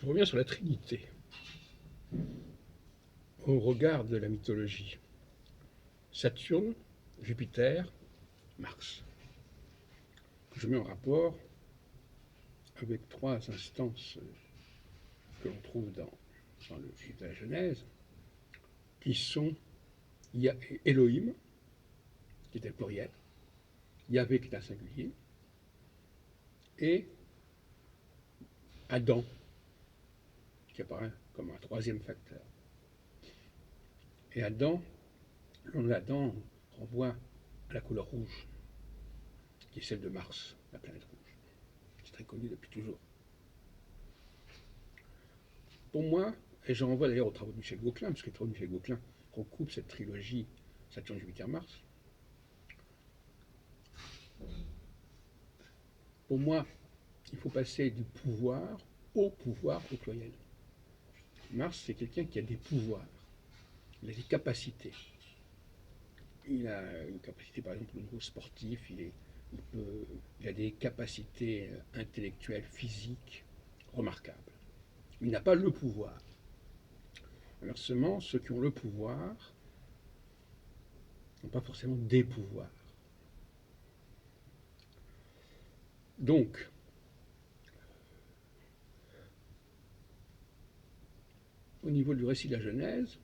Je reviens sur la Trinité, au regard de la mythologie. Saturne, Jupiter, Mars, que je mets en rapport avec trois instances que l'on trouve dans le livre de la Genèse, qui sont Elohim, qui est un pluriel, Yahvé, qui est un singulier, et Adam, qui apparaît comme un troisième facteur. Et Adam, le nom d'Adam renvoie à la couleur rouge, qui est celle de Mars, la planète rouge. C'est très connu depuis toujours. Pour moi, et je renvoie d'ailleurs aux travaux de Michel Gauquelin, parce que les travaux de Michel Gauquelin recoupent cette trilogie Saturne, Jupiter, Mars. Pour moi, il faut passer du pouvoir au pluriel. Mars, c'est quelqu'un qui a des pouvoirs, il a des capacités. Il a une capacité, par exemple, au niveau sportif, il a des capacités intellectuelles, physiques, remarquables. Il n'a pas le pouvoir. Inversement, ceux qui ont le pouvoir n'ont pas forcément des pouvoirs. Donc, au niveau du récit de la Genèse,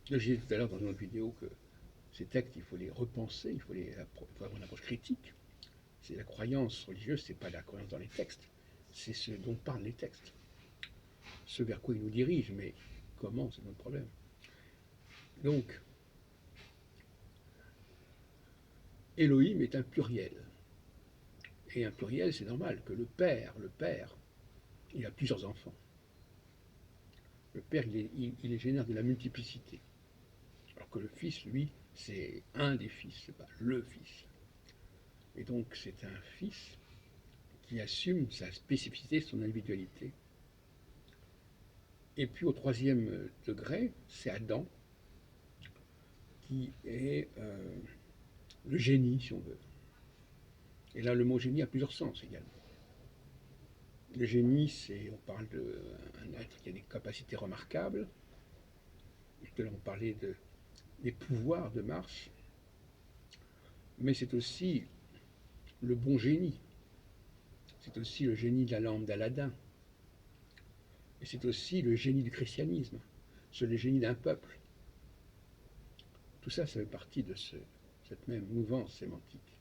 j'ai dit tout à l'heure dans une autre vidéo que ces textes, il faut les repenser, il faut avoir une approche critique. C'est la croyance religieuse, c'est pas la croyance dans les textes, c'est ce dont parlent les textes. Ce vers quoi ils nous dirigent, mais comment, c'est notre problème. Donc, Elohim est un pluriel. Et un pluriel, c'est normal que le père, il a plusieurs enfants. Le père, il est génère de la multiplicité. Alors que le fils, lui, c'est un des fils, c'est pas le fils. Et donc, c'est un fils qui assume sa spécificité, son individualité. Et puis, au troisième degré, c'est Adam, qui est le génie, si on veut. Et là, le mot génie a plusieurs sens également. Le génie, on parle d'un être qui a des capacités remarquables. Tout à l'heure, on parlait des pouvoirs de Mars. Mais c'est aussi le bon génie. C'est aussi le génie de la lampe d'Aladin. Et c'est aussi le génie du christianisme. C'est le génie d'un peuple. Tout ça, ça fait partie de cette même mouvance sémantique.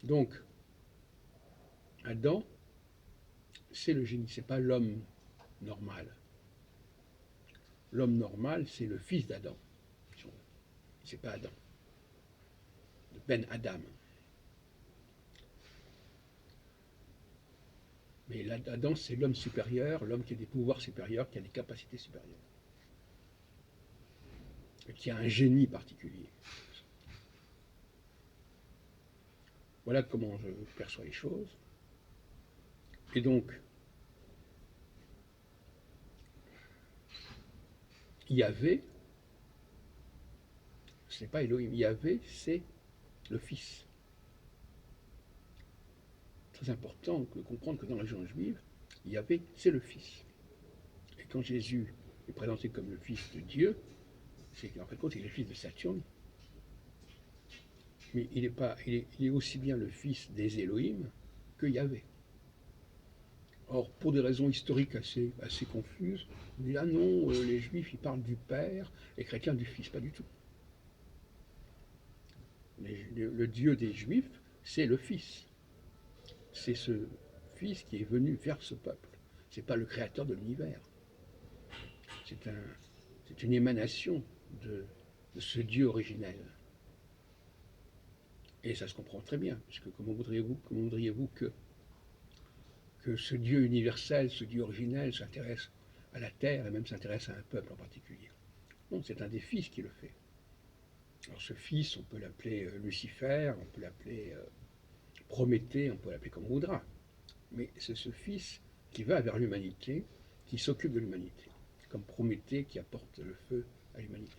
Donc, Adam, c'est le génie, c'est pas l'homme normal. L'homme normal, c'est le fils d'Adam. C'est pas Adam. Ben Adam. Mais Adam, c'est l'homme supérieur, l'homme qui a des pouvoirs supérieurs, qui a des capacités supérieures. Et qui a un génie particulier. Voilà comment je perçois les choses. Et donc, Yahvé, ce n'est pas Elohim. Yahvé, c'est le Fils. Très important de comprendre que dans la religion juive, Yahvé, c'est le Fils. Et quand Jésus est présenté comme le Fils de Dieu, c'est qu'en fait, il est le fils de Saturne. Mais il est aussi bien le fils des Elohim que Yahvé. Or, pour des raisons historiques assez confuses, on dit ah non, les Juifs ils parlent du Père, les chrétiens du Fils, pas du tout. Le Dieu des Juifs, c'est le Fils. C'est ce Fils qui est venu vers ce peuple. C'est pas le créateur de l'univers. C'est une émanation de ce Dieu originel. Et ça se comprend très bien, puisque comment voudriez-vous que ce Dieu universel, ce Dieu originel s'intéresse à la terre et même s'intéresse à un peuple en particulier? Non, c'est un des fils qui le fait. Alors ce fils, on peut l'appeler Lucifer, on peut l'appeler Prométhée, on peut l'appeler comme on voudra. Mais c'est ce fils qui va vers l'humanité, qui s'occupe de l'humanité, comme Prométhée qui apporte le feu à l'humanité.